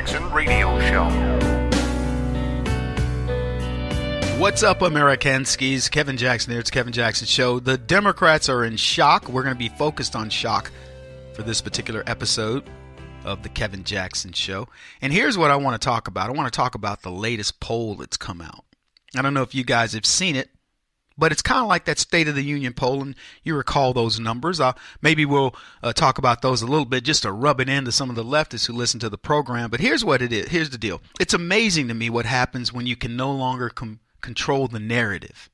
Jackson Radio Show. What's up, Americanskis? Kevin Jackson here. It's Kevin Jackson Show. The Democrats are in shock. We're going to be focused on shock for this particular episode of the Kevin Jackson Show. And here's what I want to talk about. I want to talk about the latest poll that's come out. I don't know if you guys have seen it, but it's kind of like that State of the Union poll, and you recall those numbers. Maybe we'll talk about those a little bit just to rub it into some of the leftists who listen to the program. But here's what it is. Here's the deal. It's amazing to me what happens when you can no longer control the narrative.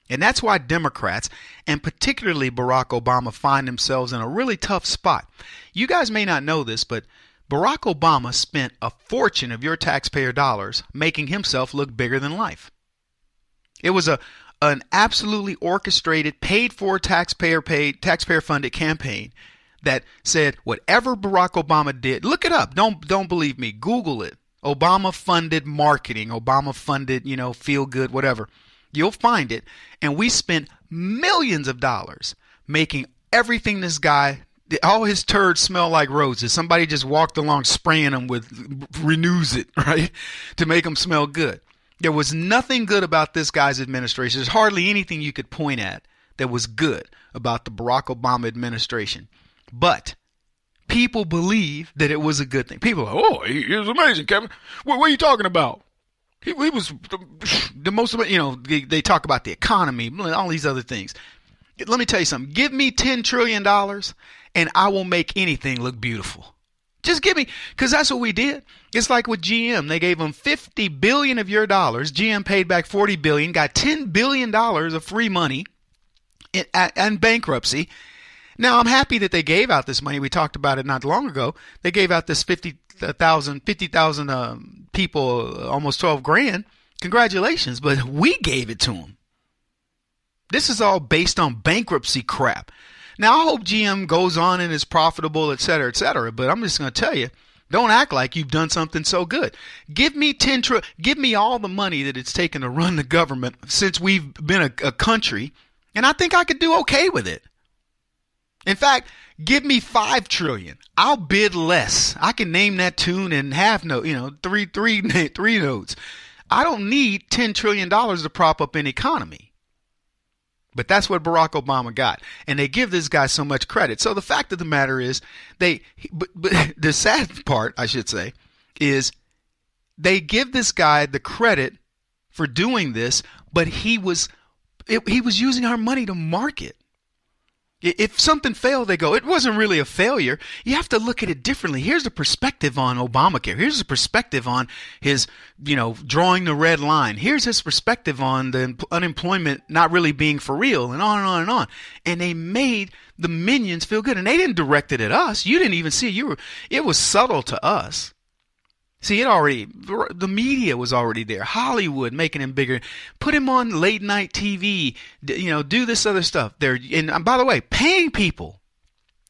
And that's why Democrats, and particularly Barack Obama, find themselves in a really tough spot. You guys may not know this, but Barack Obama spent a fortune of your taxpayer dollars making himself look bigger than life. It was an absolutely orchestrated, paid-for, taxpayer-funded campaign that said whatever Barack Obama did, look it up. Don't believe me. Google it. Obama-funded marketing, Obama-funded, feel-good, whatever. You'll find it. And we spent millions of dollars making everything this guy, all his turds smell like roses. Somebody just walked along spraying them with Renews It, right, to make them smell good. There was nothing good about this guy's administration. There's hardly anything you could point at that was good about the Barack Obama administration. But people believe that it was a good thing. People are like, oh, he was amazing, Kevin. What are you talking about? He was the most, they talk about the economy, all these other things. Let me tell you something. Give me $10 trillion and I will make anything look beautiful. Just give me, because that's what we did. It's like with GM. They gave them $50 billion of your dollars. GM paid back $40 billion, got $10 billion of free money and bankruptcy. Now, I'm happy that they gave out this money. We talked about it not long ago. They gave out this 50,000 people, almost 12 grand. Congratulations. But we gave it to them. This is all based on bankruptcy crap. Now, I hope GM goes on and is profitable, et cetera, but I'm just going to tell you, don't act like you've done something so good. Give me give me all the money that it's taken to run the government since we've been a country, and I think I could do okay with it. In fact, give me $5 trillion. I'll bid less. I can name that tune in half note, three notes. I don't need $10 trillion to prop up an economy. But that's what Barack Obama got. And they give this guy so much credit. So the fact of the matter is, but the sad part, I should say, is they give this guy the credit for doing this, but he was using our money to market. If something failed, they go, it wasn't really a failure. You have to look at it differently. Here's the perspective on Obamacare. Here's the perspective on his, drawing the red line. Here's his perspective on the unemployment not really being for real, and on and on and on. And they made the minions feel good. And they didn't direct it at us. You didn't even see it. It was subtle to us. See, the media was already there. Hollywood making him bigger. Put him on late night TV, do this other stuff. And by the way, paying people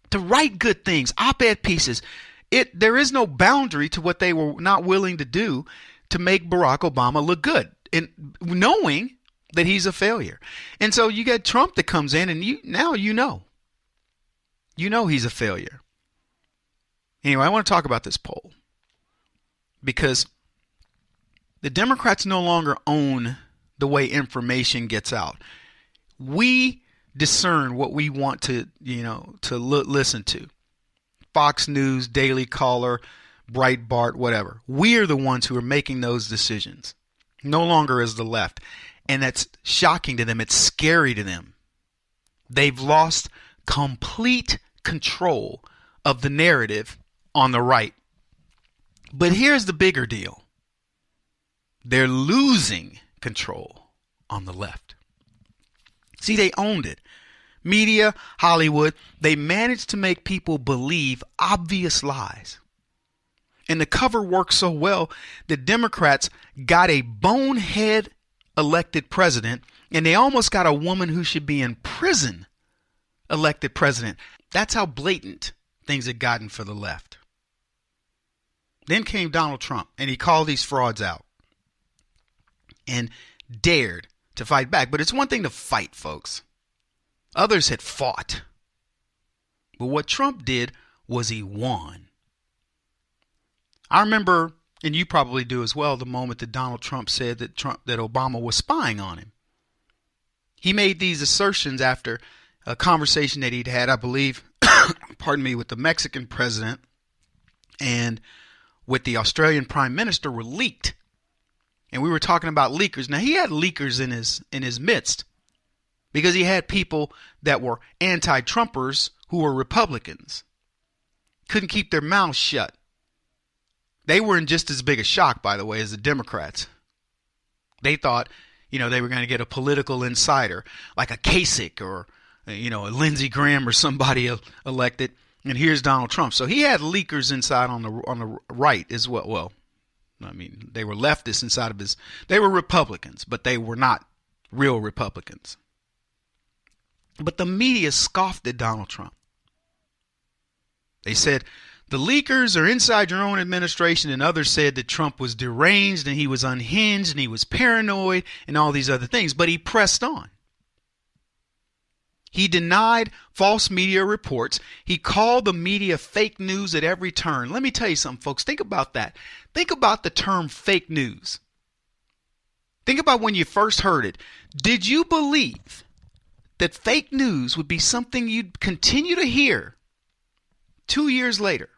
to write good things, op-ed pieces. There is no boundary to what they were not willing to do to make Barack Obama look good, and knowing that he's a failure. And so you get Trump that comes in, and you know he's a failure. Anyway, I want to talk about this poll. Because the Democrats no longer own the way information gets out. We discern what we want to listen to. Fox News, Daily Caller, Breitbart, whatever. We are the ones who are making those decisions. No longer as the left. And that's shocking to them. It's scary to them. They've lost complete control of the narrative on the right. But here's the bigger deal. They're losing control on the left. See, they owned it. Media, Hollywood, they managed to make people believe obvious lies. And the cover worked so well that Democrats got a bonehead elected president, and they almost got a woman who should be in prison elected president. That's how blatant things had gotten for the left. Then came Donald Trump, and he called these frauds out and dared to fight back. But it's one thing to fight, folks. Others had fought. But what Trump did was he won. I remember, and you probably do as well, the moment that Donald Trump said that Obama was spying on him. He made these assertions after a conversation that he'd had, I believe, pardon me, with the Mexican president and with the Australian prime minister were leaked. And we were talking about leakers. Now, he had leakers in his midst because he had people that were anti-Trumpers who were Republicans. Couldn't keep their mouths shut. They were in just as big a shock, by the way, as the Democrats. They thought, they were going to get a political insider like a Kasich or, a Lindsey Graham or somebody elected. And here's Donald Trump. So he had leakers inside on the right as well. Well, I mean, they were leftists inside of they were Republicans, but they were not real Republicans. But the media scoffed at Donald Trump. They said, the leakers are inside your own administration, and others said that Trump was deranged and he was unhinged and he was paranoid and all these other things. But he pressed on. He denied false media reports. He called the media fake news at every turn. Let me tell you something, folks. Think about that. Think about the term fake news. Think about when you first heard it. Did you believe that fake news would be something you'd continue to hear 2 years later?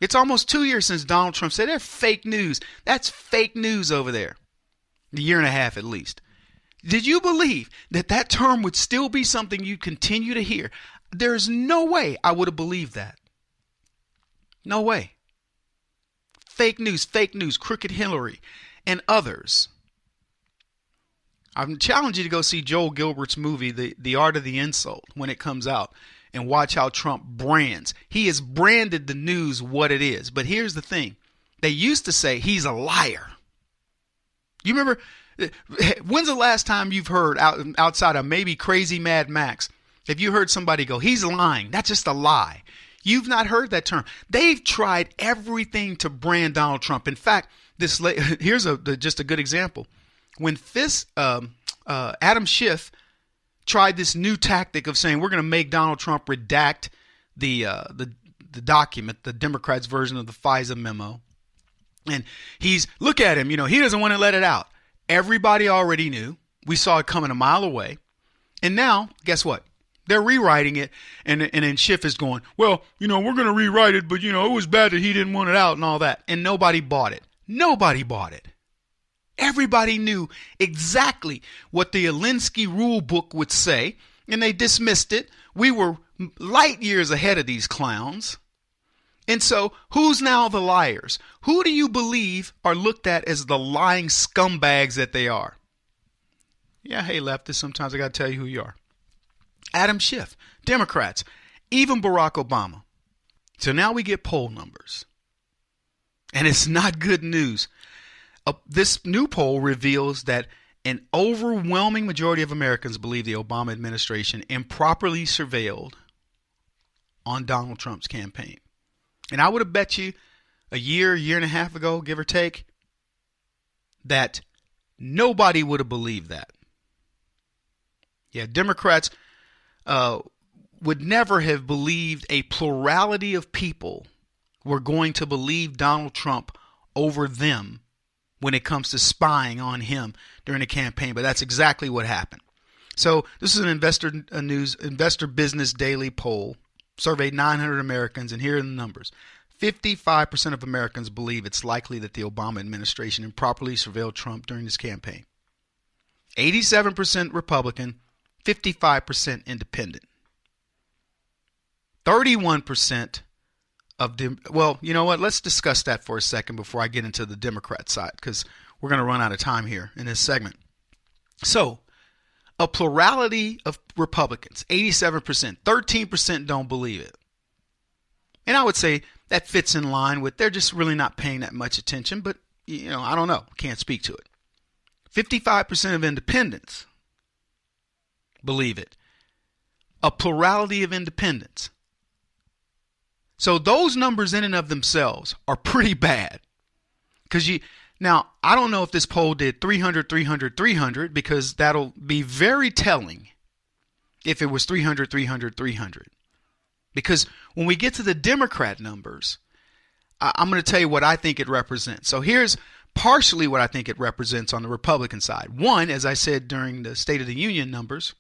It's almost 2 years since Donald Trump said they're fake news. That's fake news over there. A year and a half at least. Did you believe that term would still be something you'd continue to hear? There's no way I would have believed that. No way. Fake news, Crooked Hillary, and others. I challenge you to go see Joel Gilbert's movie, The Art of the Insult, when it comes out, and watch how Trump brands. He has branded the news what it is. But here's the thing. They used to say he's a liar. You remember, when's the last time you've heard outside of maybe Crazy Mad Max, have you heard somebody go, he's lying? That's just a lie. You've not heard that term. They've tried everything to brand Donald Trump. In fact, here's just a good example. When Adam Schiff tried this new tactic of saying we're going to make Donald Trump redact the document, the Democrats' version of the FISA memo, and look at him, he doesn't want to let it out. Everybody already knew. We saw it coming a mile away, and now guess what? They're rewriting it, and then Schiff is going, well, we're going to rewrite it, but it was bad that he didn't want it out and all that, and nobody bought it. Nobody bought it. Everybody knew exactly what the Alinsky rule book would say, and they dismissed it. We were light years ahead of these clowns. And so who's now the liars? Who do you believe are looked at as the lying scumbags that they are? Yeah, hey, leftists, sometimes I got to tell you who you are. Adam Schiff, Democrats, even Barack Obama. So now we get poll numbers. And it's not good news. This new poll reveals that an overwhelming majority of Americans believe the Obama administration improperly surveilled on Donald Trump's campaign. And I would have bet you a year and a half ago, give or take, that nobody would have believed that. Yeah, Democrats would never have believed a plurality of people were going to believe Donald Trump over them when it comes to spying on him during the campaign. But that's exactly what happened. So this is an Investor Business Daily poll, surveyed 900 Americans, and here are the numbers. 55% of Americans believe it's likely that the Obama administration improperly surveilled Trump during his campaign. 87% Republican, 55% independent. 31% well, you know what? Let's discuss that for a second before I get into the Democrat side, because we're going to run out of time here in this segment. So, a plurality of Republicans, 87%, 13% don't believe it. And I would say that fits in line with they're just really not paying that much attention, but, I don't know. Can't speak to it. 55% of independents believe it. A plurality of independents. So those numbers in and of themselves are pretty bad. Now, I don't know if this poll did 300, 300, 300, because that'll be very telling if it was 300, 300, 300. Because when we get to the Democrat numbers, I'm going to tell you what I think it represents. So here's partially what I think it represents on the Republican side. One, as I said during the State of the Union numbers,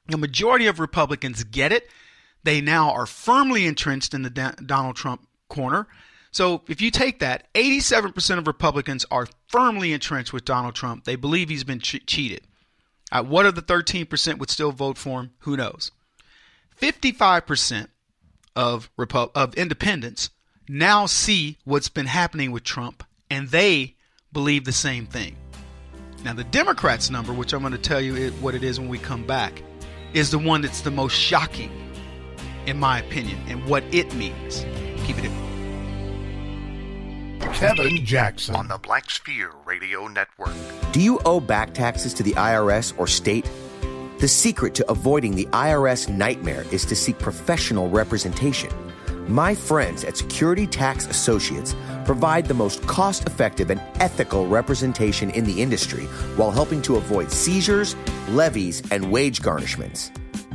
the majority of Republicans get it. They now are firmly entrenched in the Donald Trump corner. So if you take that, 87% of Republicans are firmly entrenched with Donald Trump. They believe he's been cheated. What of the 13% would still vote for him? Who knows? 55% of independents now see what's been happening with Trump, and they believe the same thing. Now, the Democrats' number, which I'm going to tell you what it is when we come back, is the one that's the most shocking, in my opinion, and what it means. Keep it in. Kevin Jackson on the Black Sphere Radio Network. Do you owe back taxes to the IRS or state? The secret to avoiding the IRS nightmare is to seek professional representation. My friends at Security Tax Associates provide the most cost-effective and ethical representation in the industry while helping to avoid seizures, levies, and wage garnishments.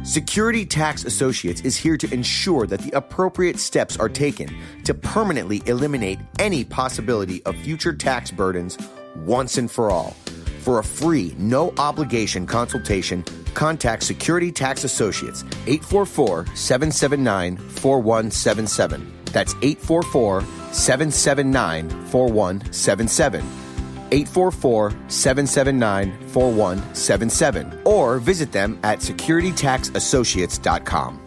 Security Tax Associates is here to ensure that the appropriate steps are taken to permanently eliminate any possibility of future tax burdens once and for all. For a free, no-obligation consultation, contact Security Tax Associates, 844-779-4177. That's 844-779-4177. 844-779-4177. Or visit them at securitytaxassociates.com.